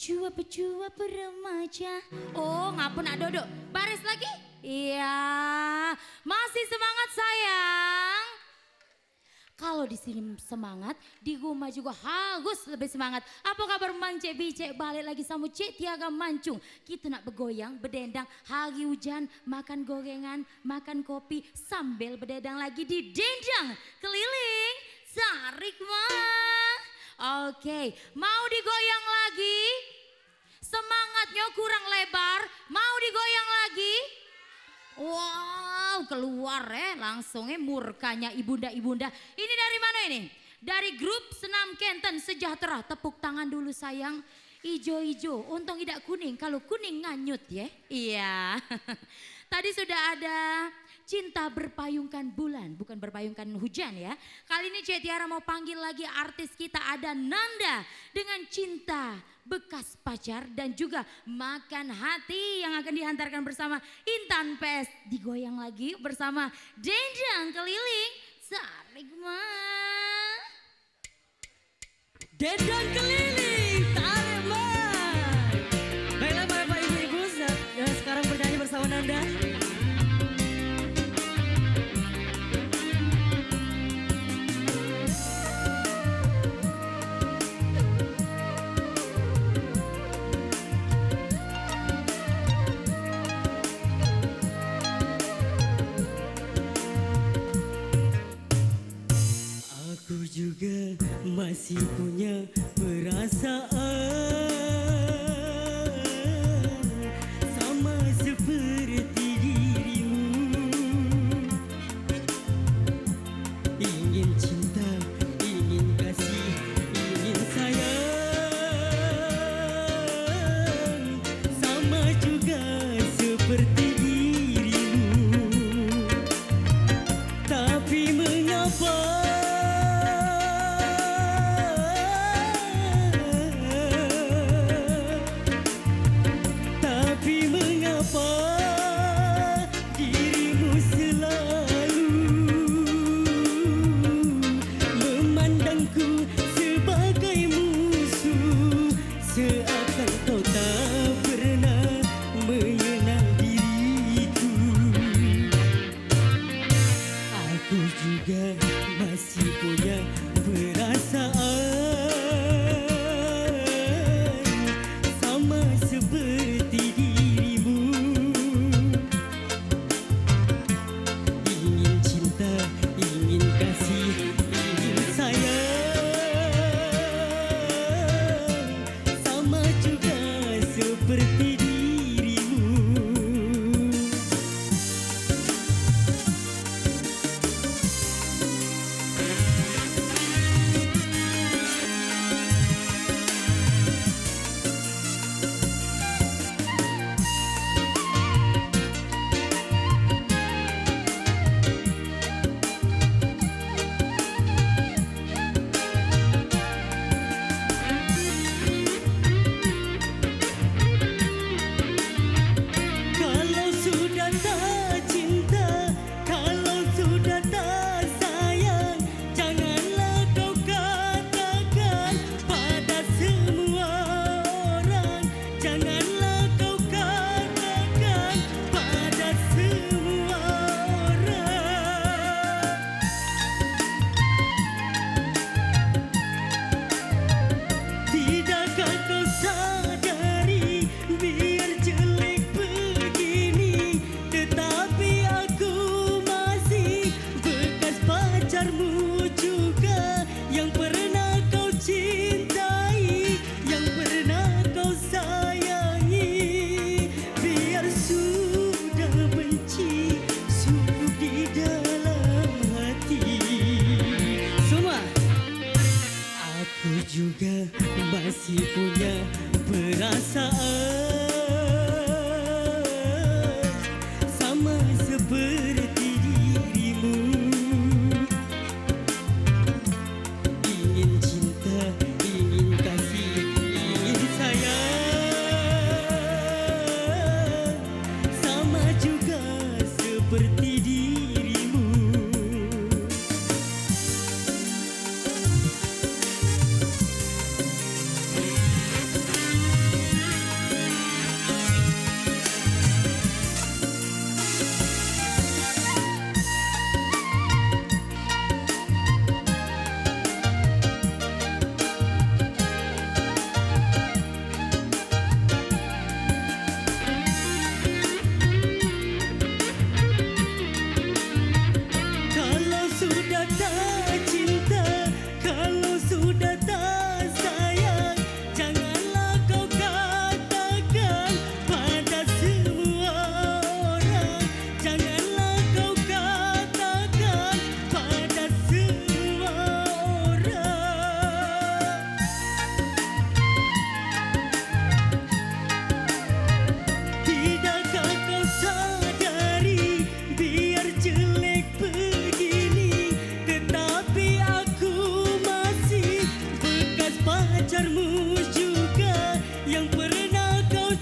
Cuap-cuap remaja. Oh, ngapun nak duduk. Baris lagi? Iya. Masih semangat sayang. Kalau di sini semangat, di rumah juga harus lebih semangat. Apa kabar Mang Cek Bicek balik lagi sama Cek Tiaga Mancung. Kita nak bergoyang, berdendang, hari hujan, makan gorengan, makan kopi, sambil berdendang lagi di dendang keliling Sarik Mang. Oke, mau digoyang lagi? Semangatnya kurang lebar, mau digoyang lagi? Wow, keluar langsungnya murkanya ibunda-ibunda. Ini dari mana ini? Dari grup Senam Kenten Sejahtera. Tepuk tangan dulu sayang. Ijo-ijo, untung tidak kuning. Kalau kuning nganyut ya. Iya. Tadi sudah ada Cinta Berpayungkan Bulan, bukan berpayungkan hujan ya. Kali ini Cek Tiara mau panggil lagi artis kita, ada Nanda dengan Cinta Bekas Pacar dan juga Makan Hati yang akan dihantarkan bersama Intan PS. Digoyang lagi bersama Dendang Keliling Sarik Mang. Dendang Keliling Sarik Mang. Baiklah Bapak Ibu yang sekarang bernyanyi bersama Nanda. Aku juga masih punya perasaan sama seperti dirimu. Ingin cinta, ingin kasih, ingin sayang, sama juga seperti dirimu. Tapi mengapa dirimu selalu memandangku sebagai musuh, seakan kau tak pernah mengenal diriku. Aku juga masih punya perasaan sama seperti dirimu. Ingin cinta, ingin kasih, ingin sayang, sama juga seperti dirimu. Kalau sudah tak cinta, kalau sudah tak sayang, janganlah kau katakan pada semua orang. Janganlah kau katakan pada semua orang. Tidakkah kau sadari biar jelek begini, tetapi aku masih bekas pacarmu juga, yang pernah kau cintai, yang pernah kau sayangi. Biar sudah benci, sungguh di dalam hati. Semua aku juga masih punya perasaan sama seperti dirimu. Ingin cinta, ingin kasih, ingin sayang, sama juga seperti dirimu.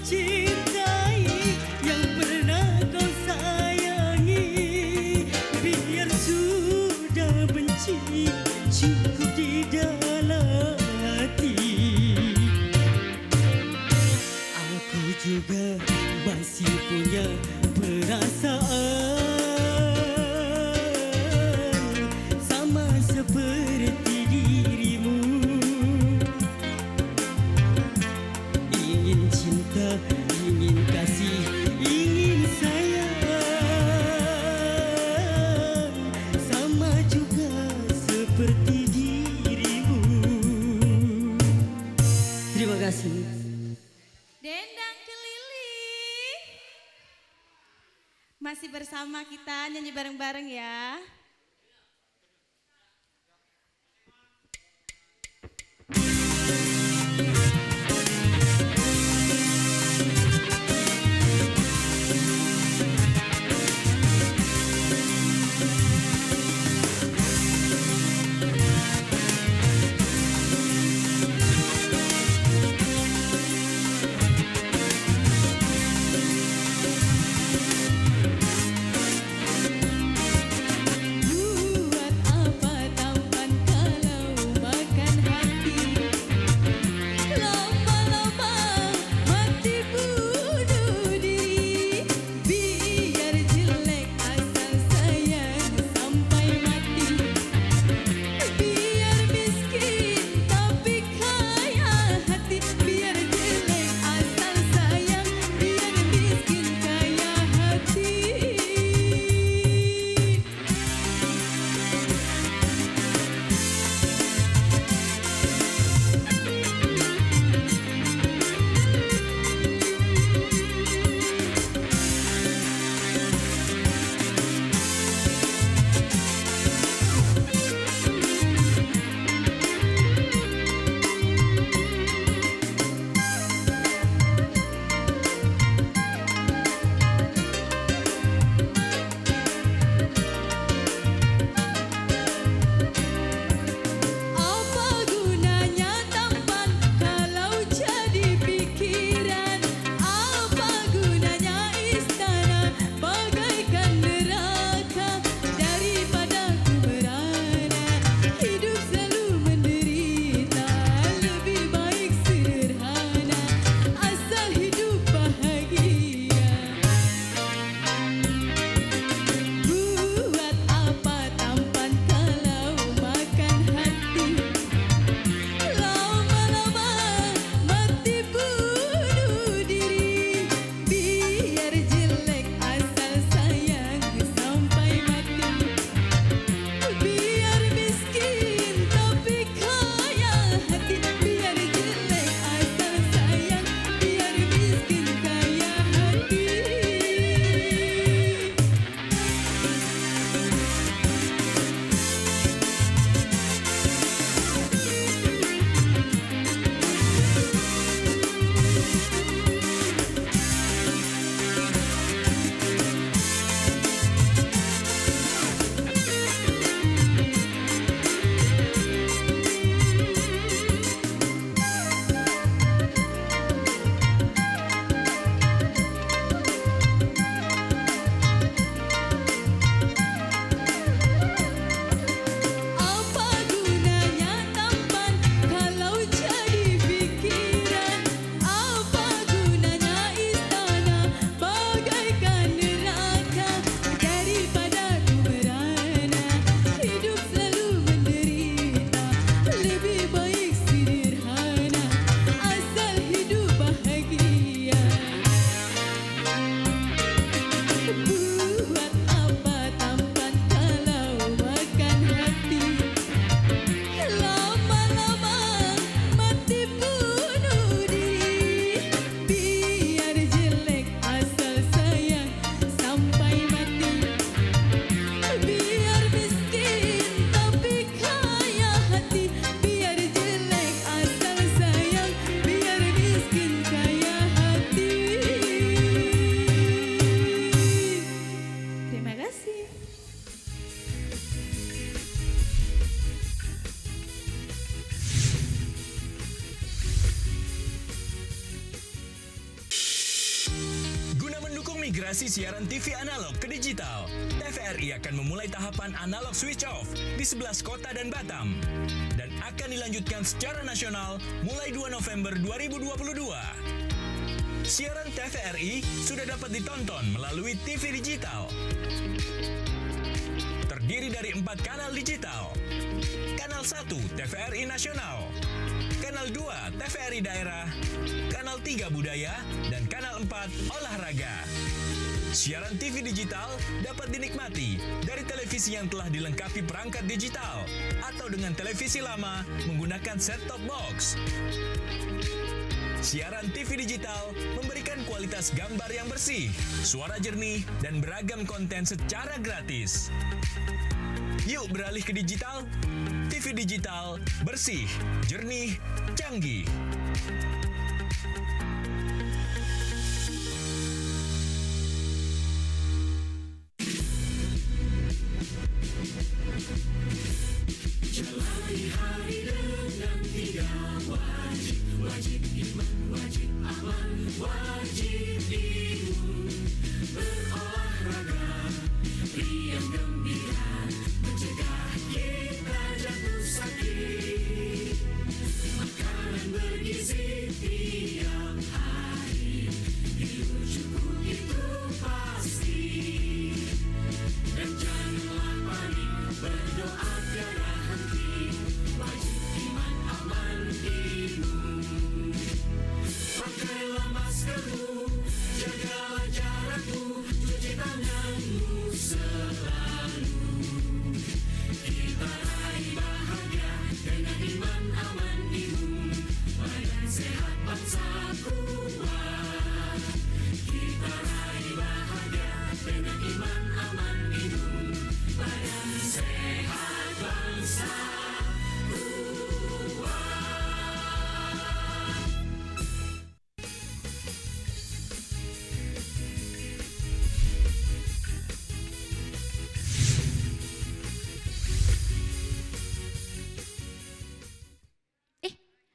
cintai, yang pernah kau sayangi. Biar sudah benci, cukup di dalam hati. Aku juga masih punya perasaan sama seperti dirimu. Ingin cinta, ingin kasih, ingin sayang, sama juga seperti dirimu. Terima kasih. Dendang keliling. Masih bersama kita nyanyi bareng-bareng ya. migrasi siaran TV analog ke digital, TVRI akan memulai tahapan analog switch off di 11 kota dan Batam dan akan dilanjutkan secara nasional mulai 2 November 2022. Siaran TVRI sudah dapat ditonton melalui TV digital. Terdiri dari 4 kanal digital. Kanal 1 TVRI Nasional, Kanal 2 TVRI Daerah, Kanal 3 Budaya, dan Kanal 4 Olahraga. Siaran TV digital dapat dinikmati dari televisi yang telah dilengkapi perangkat digital atau dengan televisi lama menggunakan set-top box. Siaran TV digital memberikan kualitas gambar yang bersih, suara jernih, dan beragam konten secara gratis. Yuk beralih ke digital. TV digital, bersih, jernih, canggih. Jalani hari dengan 3 wajib, wajib iman, wajib aman, wajib imun. Berolahraga, riang gembira, mencegah kita jatuh sakit. Makanan bergizi tiap hari, tidur cukup itu pasti. Dan janganlah panik, berdoa tiada henti, wajib iman aman imun. Pakailah maskermu, jagalah jarakmu, cuci tanganmu selalu. Kita raih bahagia dengan iman aman imun, badan sehat bangsa kuat. Kita raih bahagia dengan iman aman imun, badan sehat bangsa kuat.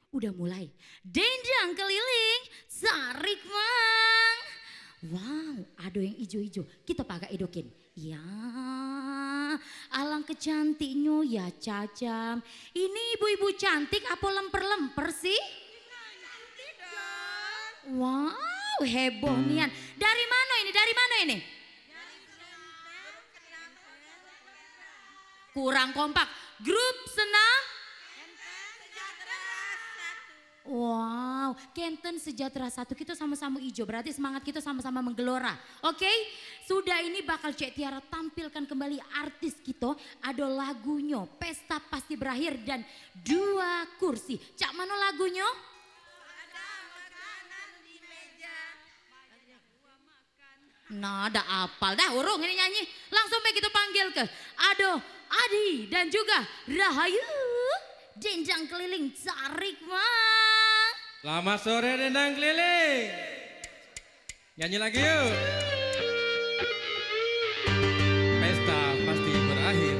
Udah mulai. Dendang keliling, sarik mang. Wow, ada yang ijo-ijo. Kita pakai edokin. Ya, alang kecantiknya ya Cacam. Ini ibu-ibu cantik apa lemper-lemper sih? Wow, heboh nian. Dari mana ini? Dari mana ini? Kurang kompak. Grup senam. Wow, Kenten Sejahtera 1, kita sama-sama hijau, berarti semangat kita sama-sama menggelora. Oke, sudah ini bakal Cek Tiara tampilkan kembali artis kita, ada lagunya, Pesta Pasti Berakhir dan 2 kursi. Cak mana lagunya? Nah, ada apal dah urung ini nyanyi. Langsung begitu panggil ke. Aduh, Adi dan juga Rahayu. Dendang keliling tarik mang. Selamat sore dendang keliling. Nyanyi lagi yuk. Pesta pasti berakhir.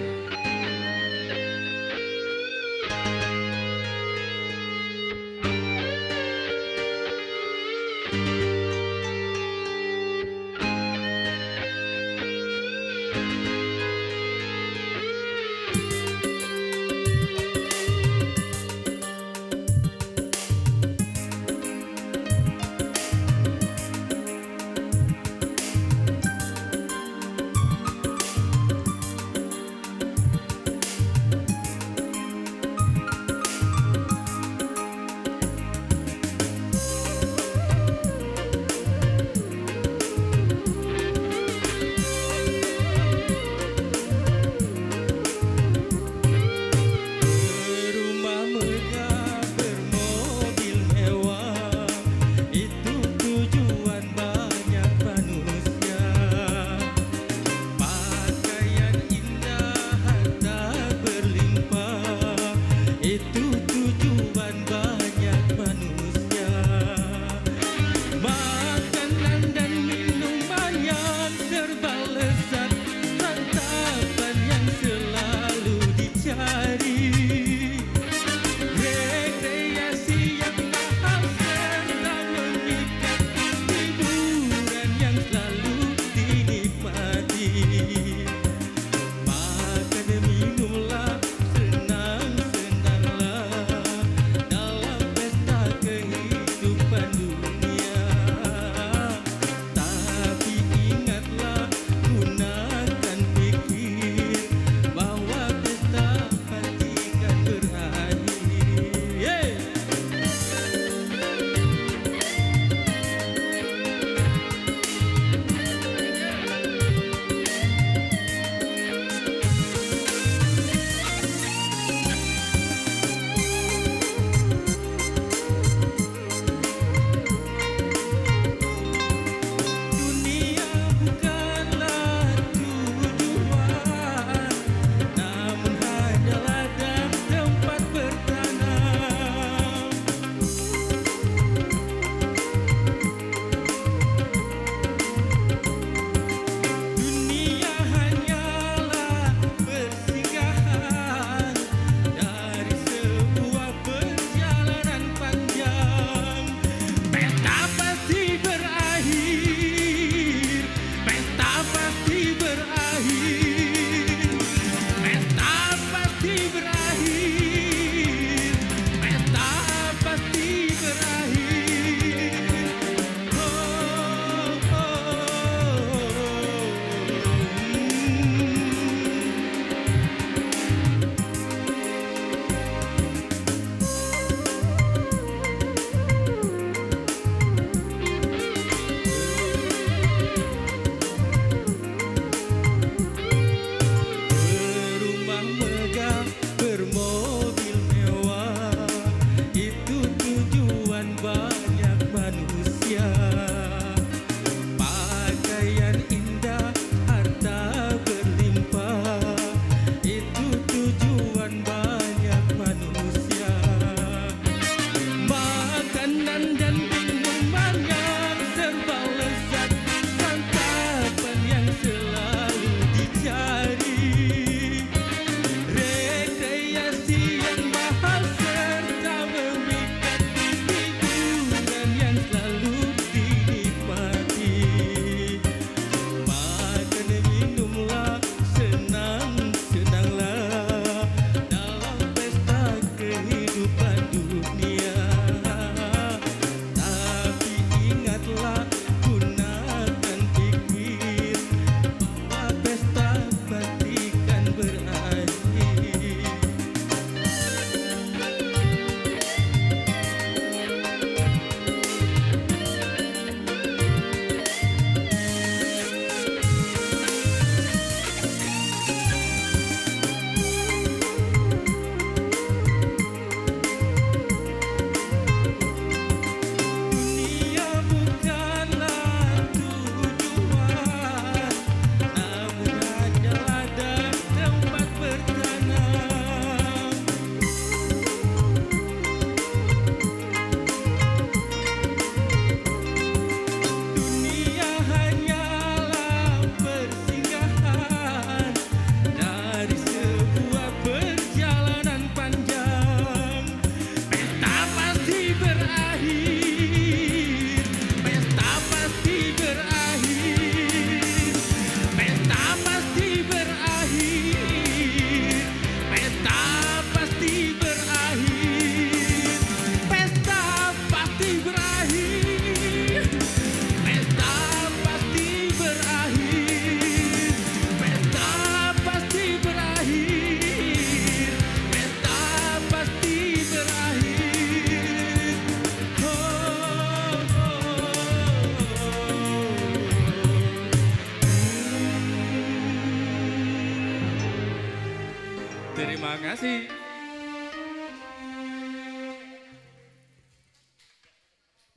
Terima kasih.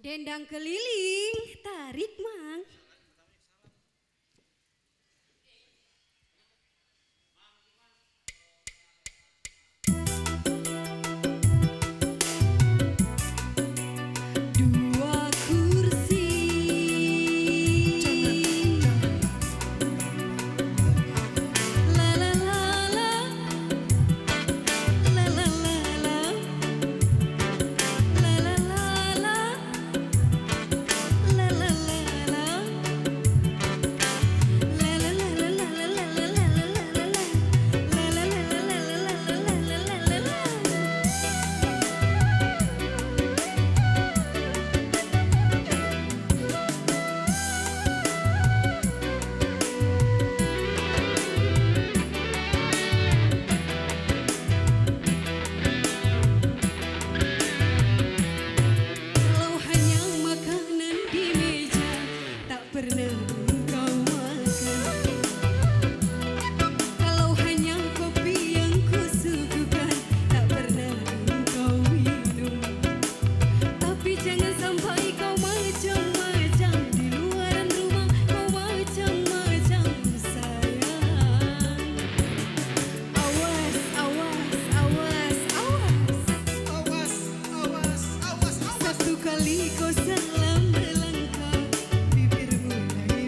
Dendang keliling, tarik mang. Dua kursi. La la la la. La la la la. La la la la. La la la la. La la la la la la la la la la la. La la la la la la la la la la. Kalau hanya makanan di meja tak pernah engkau makan. Kalau hanya kopi yang kusuguhkan tak pernah engkau minum. Tapi jangan sampai kau macam-macam di luaran rumah kau macam-macam sayang. Awas, awas, awas, awas. Satu kali kau salah melangkah, bibirmu mulai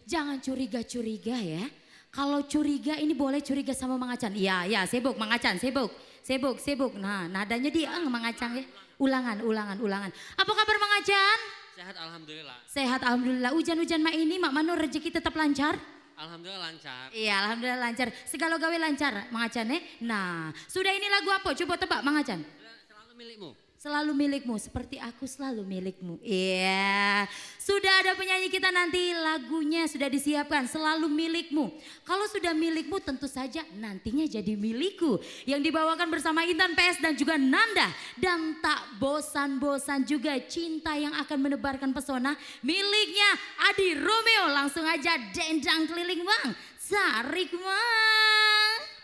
Jangan curiga-curiga ya. Kalau curiga ini boleh curiga sama Mang Acan. Iya, sibuk Mang Acan, sibuk. Nah, nadanya dia Mang Acan ya. Ulangan. Apa kabar Mang Acan? Sehat alhamdulillah. Sehat alhamdulillah. Hujan-hujan mak ini Mak Mano rezeki tetap lancar? Alhamdulillah lancar. Iya, alhamdulillah lancar. Segala gawe lancar Mang Acan ya. Nah, sudah ini lagu apa? Coba tebak Mang Acan. Selalu milikmu. Selalu milikmu, seperti aku selalu milikmu. Iya, sudah ada penyanyi kita nanti lagunya sudah disiapkan, selalu milikmu. Kalau sudah milikmu tentu saja nantinya jadi milikku. Yang dibawakan bersama Intan PS dan juga Nanda. Dan tak bosan-bosan juga cinta yang akan menebarkan pesona miliknya Adi Romeo. Langsung aja dendang keliling bang, sarik bang.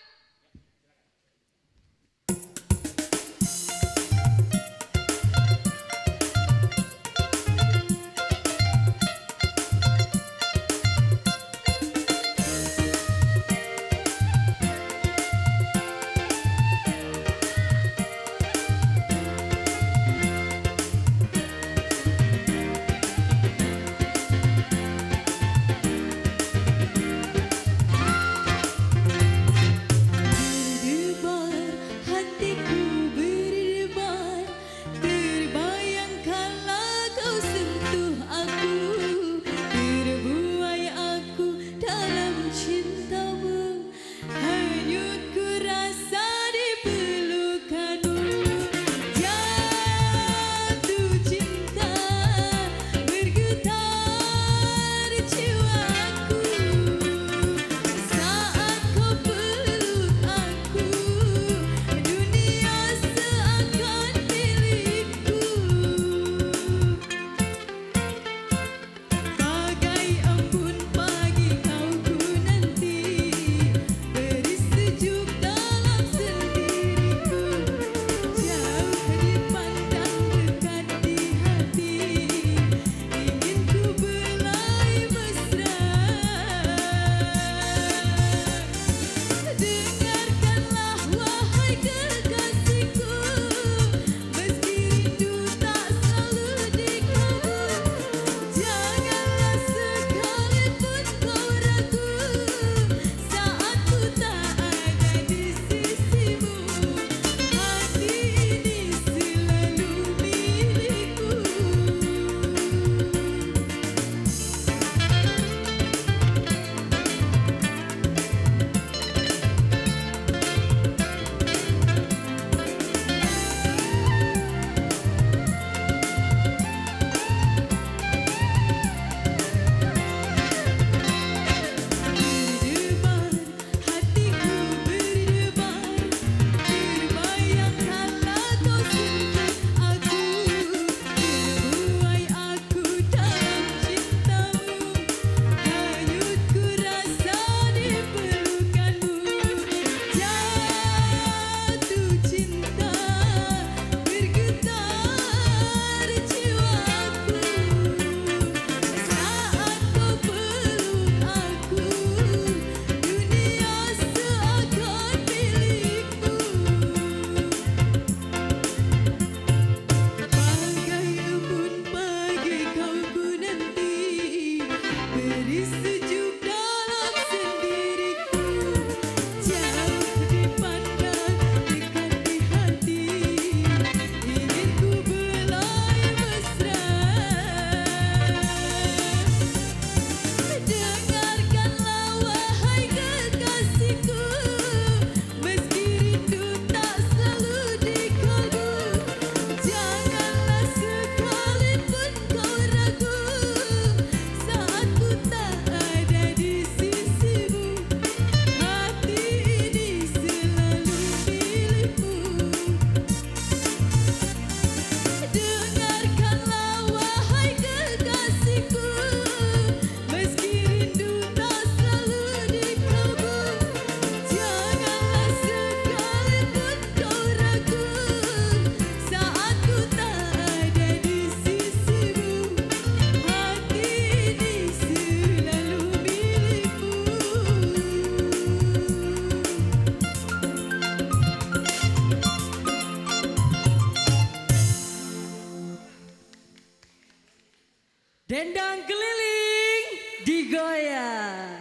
Budaya.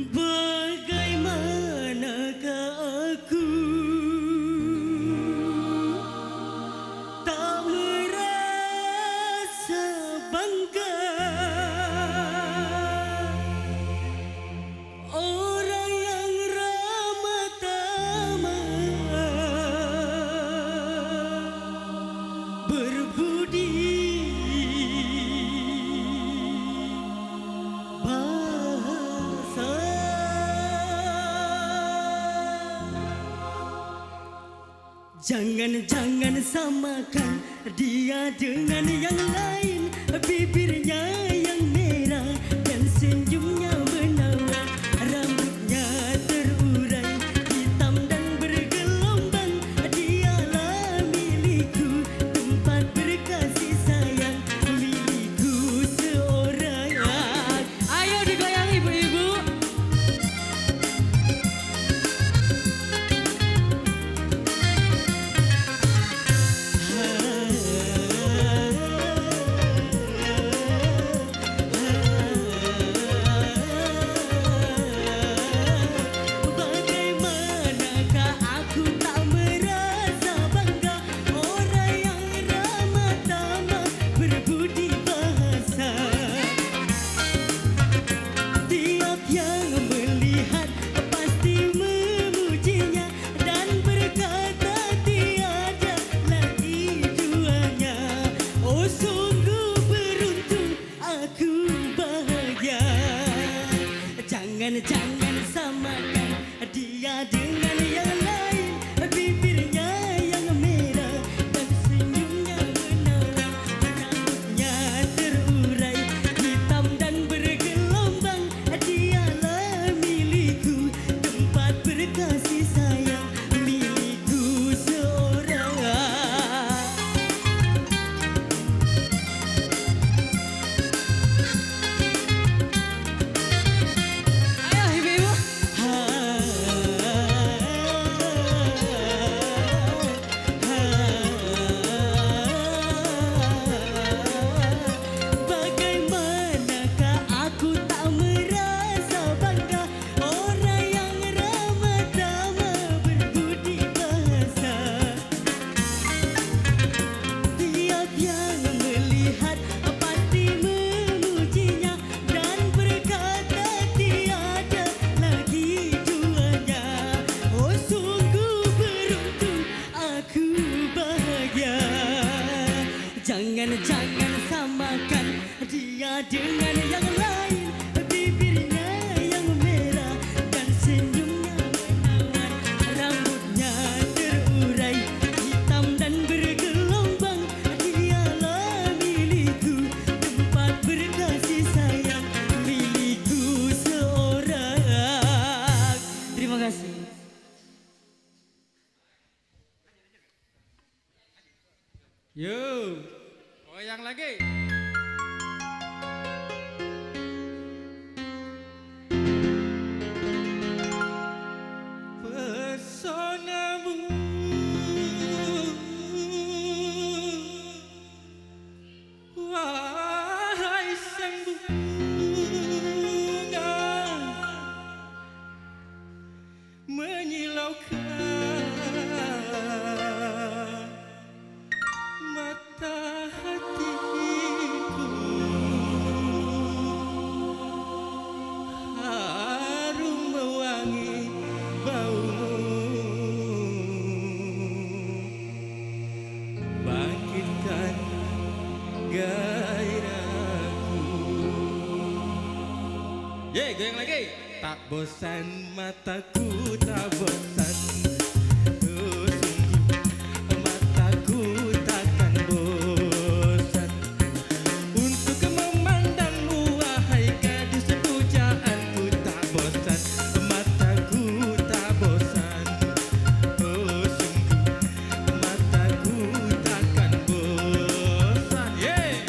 Bagaimanakah aku tak merasa bangga orang yang ramah tamah berbudi bahasa. Jangan samakan dia dengan yang lain. Bibirnya yang merah dan senyumnya menawan. Rambutnya terurai hitam dan bergelombang. Dialah milikku, tempat berkasih sayang, milikku seorang. Ayo digoyang ibu-ibu. Bagaimanakah aku tak merasa bangga orang yang ramah tamah berbudi bahasa. Tiap yang melihat pasti memujinya dan berkata tiada lagi duanya. Oh sungguh beruntung, aku bahagia. Jangan samakan dia dengan yang lain. Bibirnya yang merah dan senyumnya menawan. Rambutnya terurai hitam dan bergelombang. Dialah milikku, tempat berkasih sayang, milikku seorang. Ayo ibu-ibu. Bagaimanakah aku tak merasa bangga orang yang ramah tamah berbudi bahasa. Tiap yang melihat pasti memujinya dan berkata tiada lagi duanya. Oh sungguh beruntung, aku bahagia. Jangan samakan dia dengan yang lain. Bibirnya yang merah dan senyumnya menawan. Rambutnya terurai hitam dan bergelombang. Dialah milikku, tempat berkasih sayang, milikku seorang. Terima kasih. Yo, goyang lagi. Pesonamu wahai sang bunga menyilaukan mata hatiku. Harum mewangi baumu, bangkitkan gairahku. Ye, goyang lagi. Tak bosan mataku, tak bosan. Oh, sungguh mataku takkan bosan untuk memandangmu, wahai gadis pujaanku. Tak bosan mataku, tak bosan. Oh sungguh mataku takkan bosan. Yeah.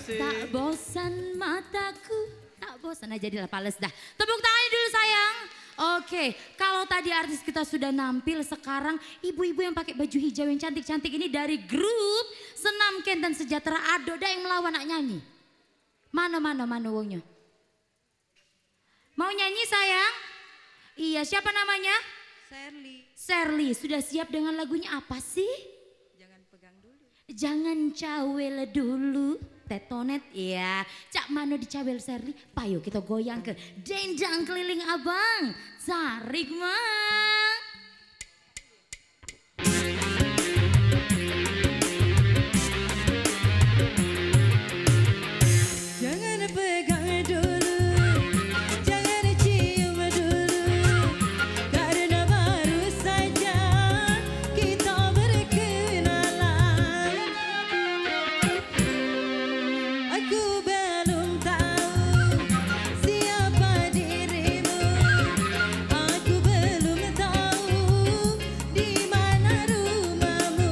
kasih. Tak bosan mataku, tak bosan. Nah jadilah pales dah. Tepuk tangannya dulu sayang. Oke, kalau tadi artis kita sudah nampil, sekarang ibu-ibu yang pakai baju hijau yang cantik-cantik ini dari grup Senam Kenten Sejahtera Adoda yang melawan nak nyanyi. Mana wongnya? Mau nyanyi sayang? Iya, siapa namanya? Sherly, sudah siap dengan lagunya apa sih? Jangan pegang dulu. Jangan cawel dulu, tetonet, iya. Cak mano dicawel Sherly, payo kita goyang ke dendang keliling abang. Tarik mang. Jangan pegang dulu, jangan cium dulu, karena baru saja kita berkenalan. Aku belum tahu siapa dirimu, aku belum tahu di mana rumahmu.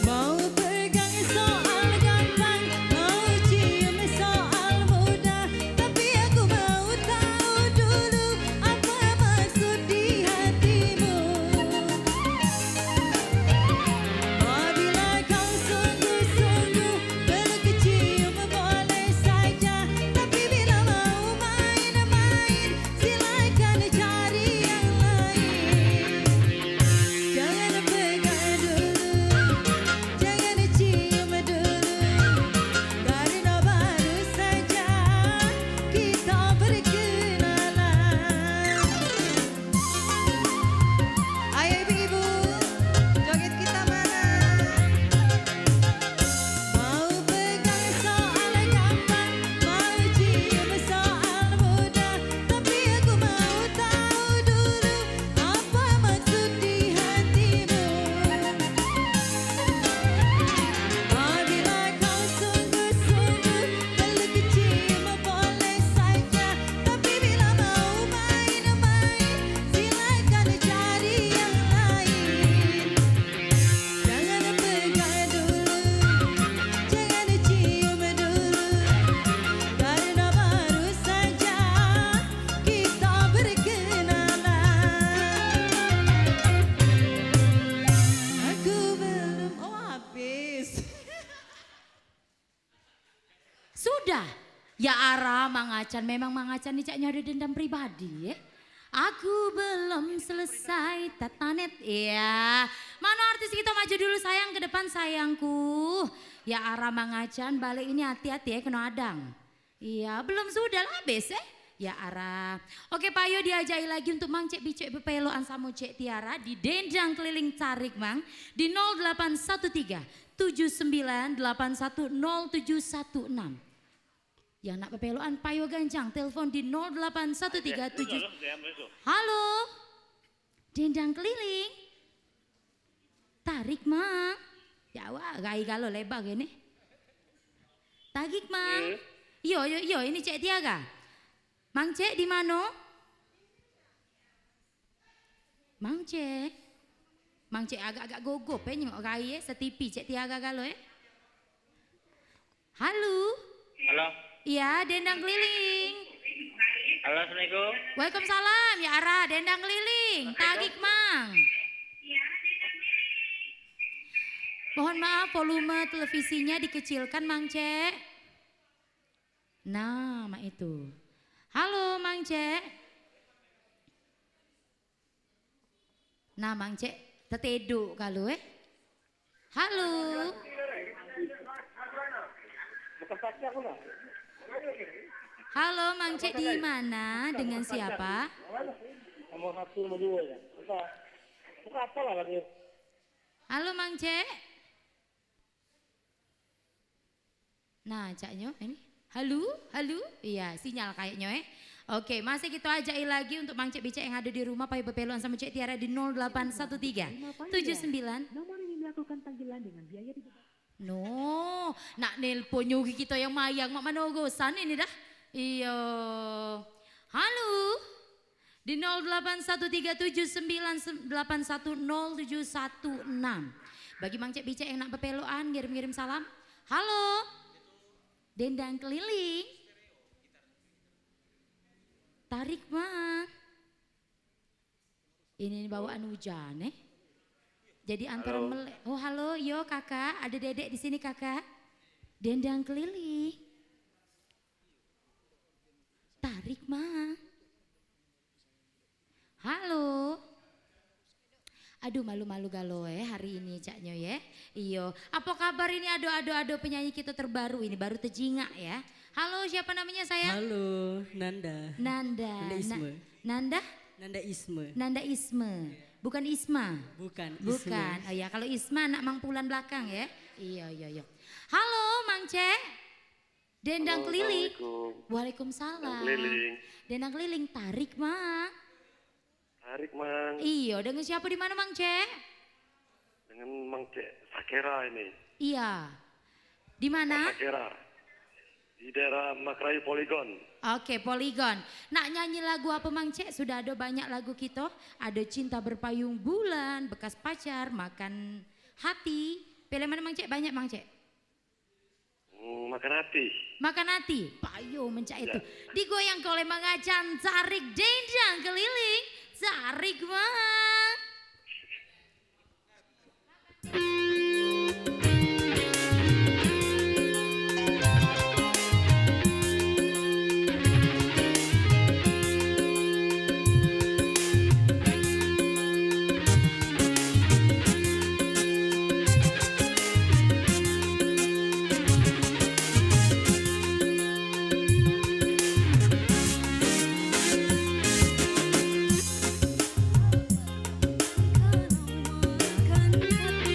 Mau pegang soal gampang, mau cium soal mudah, tapi aku mau tahu dulu apa maksud di hatimu. Apabila kau sungguh-sungguh peluk cium boleh saja, tapi bila mau main-main silakan cari yang lain. Jangan pegang dulu, jangan cium dulu, karena baru saja kita berkenalan. Ayo ibu-ibu, joget kita mana? Mau pegang soal gampang, mau cium soal mudah, tapi aku mau tahu dulu apa maksud di hatimu. Apabila kau sungguh-sungguh peluk cium boleh saja, tapi bila mau main-main silakan cari yang lain. Jangan pegang dulu, jangan cium dulu, karena baru saja kita berkenalan. Aku belum, oh habis. Sudah. Ya Ara, Mang Acan, memang Mang Acan ini caknya ada dendam pribadi ya. Aku belum selesai tatanet, iya. Mana artis kita maju dulu sayang ke depan sayangku. Ya Ara, Mang Acan, balik ini hati-hati ya kena adang. Iya, belum sudah lah habis ya. Ya Ara. Oke Payo diajai lagi untuk Mang Cek Bicek Bepeloan sama Cek Tiara di dendang keliling tarik Mang di 0813 79810716. Yang nak bepeloan Payo Ganjang telepon di 08137. Halo. Dendang keliling. Tarik Mang. Jawa gai kalau lebar gini. Tagik Mang. Yo ini Cek Tiaga. Mang Cek di mana? Mang Cek. Mang Cek agak-agak gogop ya nyengok gai ya setipi Cek Tiaga kalau ya. Halo. Halo, Iya, dendang keliling. halo, assalamualaikum. Waalaikumsalam, ya Ara, dendang keliling. Tagik Mang. Mohon maaf volume televisinya dikecilkan Mang Cek. Nah, mak itu. Halo Mang Cek. Nah Mang Cek, tetedu kalau Halo. Halo Mang Cek di mana? Dengan siapa? Nomor 1, nomor 2 ya. Buka apa lah lagi? Halo Mang Cek. Nah caknya ini. Halo, halo. Iya sinyal kayaknya Oke, masih kita ajai lagi untuk Mang Cek Bicek yang ada di rumah Payo Bepeloan sama Cek Tiara di 0813 79. Nomor ini melakukan panggilan dengan biaya di No, nak nelpon nyugi kita yang mayang mak manogosan ini dah. Iya. Halo. di 081379810716. Bagi Mang Cek Bicek yang nak bepeloan, ngirim-ngirim salam. Halo, dendang keliling. Tarik Mang. Ini bawaan hujan Jadi antara melek. Oh halo, yo kakak, ada dedek di sini kakak. Dendang keliling. Tarik Mang. Halo. Aduh malu-malu galo hari ini caknya ya. Iyo. Apa kabar ini ado penyanyi kita terbaru ini baru tejingak ya. Halo siapa namanya sayang? Halo, Nanda. Nanda. Nanda Isme. Nanda? Nanda Isme. Nanda Isme. Bukan Isma. Bukan. Bukan. Oh ya kalau Isma anak Mang Pulan belakang ya. Iya. Halo Mang Cek. Dendang keliling. Waalaikumsalam. Keliling. Dendang keliling tarik Mang. Tarik Mang. Iya, dengan siapa di mana Mang Cek? Dengan Mang Cek Sakera ini. Iya. Di mana? Sakera. Di daerah Makrayu Poligon. Oke, Poligon. Nak nyanyi lagu apa Mang Cek? Sudah ada banyak lagu kita. Ada Cinta Berpayung Bulan, Bekas Pacar, Makan Hati. Pilih mana Mang Cek? Banyak Mang Cek. Makan hati. Makan hati. Payo mencak itu. Digoyang oleh Mang Acan, tarik dendang keliling. Tarik Mang.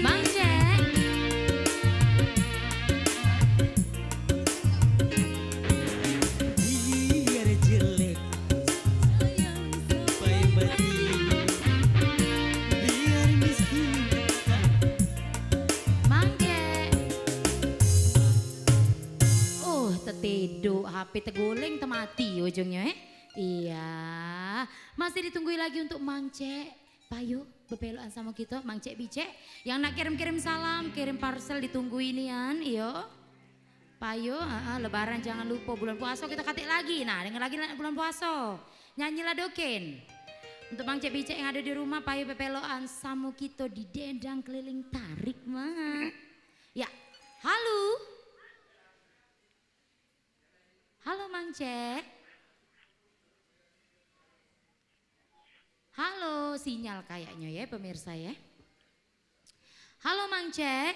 Mang Cek. Biar jelek sampai mati. Biar miskin. Mang Cek. Oh, tetedo HP tegoleng temati ujungnya Iya. Masih ditunggu lagi untuk Mang Cek. Payo bepeloan sama kita Mang Cek Bicek. Yang nak kirim-kirim salam, kirim parcel ditunggu inian, iyo. Payo, lebaran jangan lupa bulan puasa kita katik lagi. Nah, denger lagi bulan puasa. Nyanyilah doken. Untuk Mang Cek Bicek yang ada di rumah, payo bepeloan sama kita di dendang keliling tarik Mang. Ya, halo. Halo Mang Cek. Halo, sinyal kayaknya ya pemirsa ya. Halo Mang Cek.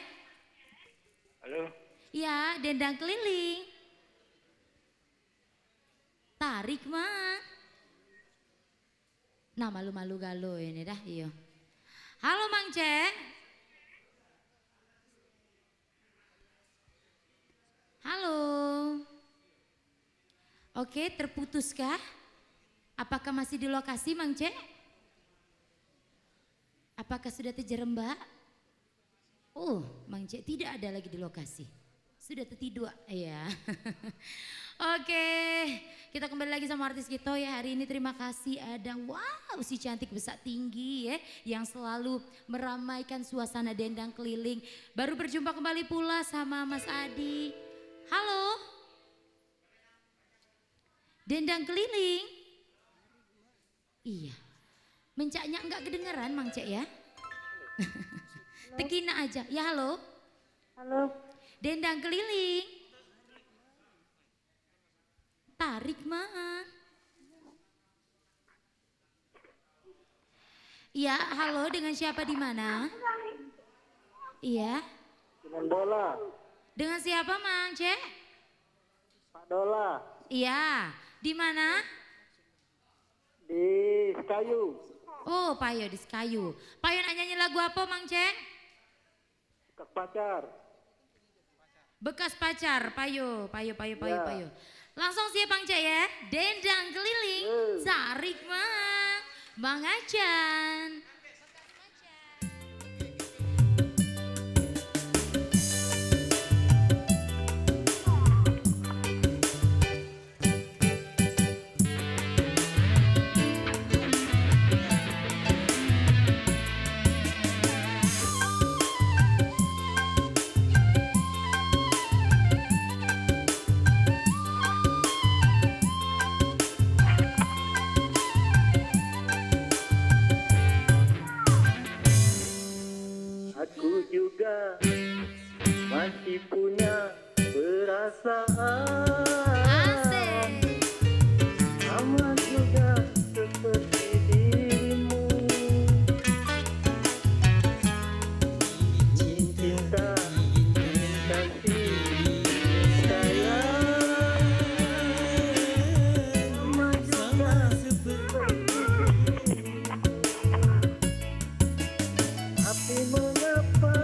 Halo. Ya, dendang keliling. Tarik Mang. Nah malu-malu galo ini dah iyo. Halo Mang Cek. Halo. Oke, terputuskah? Apakah masih di lokasi Mang Cek? Apakah sudah terjerembab? Oh, Mang Cek tidak ada lagi di lokasi. Sudah tertidur, ya. Oke, kita kembali lagi sama artis kita ya hari ini. Terima kasih ada wow si cantik besar tinggi ya yang selalu meramaikan suasana dendang keliling. Baru berjumpa kembali pula sama Mas Adi. Halo. Dendang keliling. Iya. Mencaknya enggak kedengeran Mang Cek ya. Tekina aja. Ya halo. Halo. Dendang keliling. Tarik Mang. Iya, halo dengan siapa di mana? Iya. Dengan bola. Dengan siapa Mang Cek? Pak Dola. Iya. Di mana? Di Kayu. Oh, Payo di Kayu. Payo nak nyanyi lagu apa Mang Cek? Bekas pacar. Bekas pacar, Payo. Ya. Langsung siap Mang Cek ya. Dendang keliling, tarik Mang. Mang Acan. Asik. sama juga seperti dirimu. Cinta, kasih, sayang, sama juga seperti dirimu. Tapi mengapa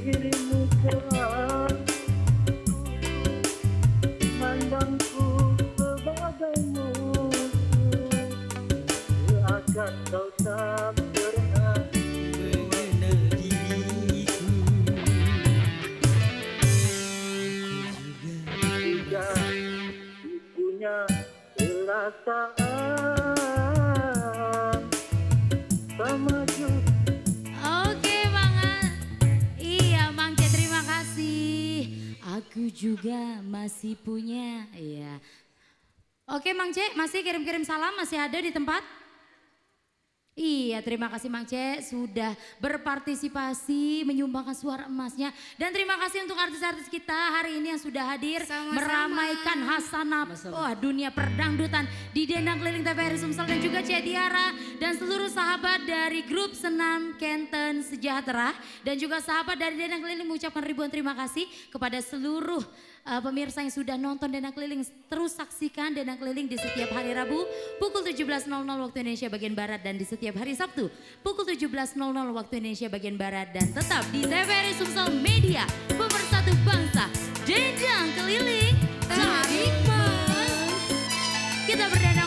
dirimu telah memandangku sebagai musuh, seakan kau tak pernah mengenal diriku. Juga punya perasaan sama juga. Oke banget. Iya Mang C, terima kasih. Aku juga masih punya. Iya. Oke Mang C, masih kirim-kirim salam, masih ada di tempat? Iya, terima kasih Mang C sudah berpartisipasi menyumbangkan suara emasnya. Dan terima kasih untuk artis-artis kita hari ini yang sudah hadir meramaikan hasanah dunia perdangdutan di Dendang Keliling TVRI Sumsel dan juga C Diara dan seluruh sahabat dari grup Senam Kenten Sejahtera dan juga sahabat dari Dendang Keliling mengucapkan ribuan terima kasih kepada seluruh pemirsa yang sudah nonton Dendang Keliling. Terus saksikan Dendang Keliling di setiap hari Rabu pukul 17.00 waktu Indonesia bagian Barat dan di setiap hari Sabtu pukul 17.00 waktu Indonesia bagian Barat dan tetap di TVRI Sumsel Media, pemersatu bangsa. Dendang Keliling tarik mas. Kita berdendang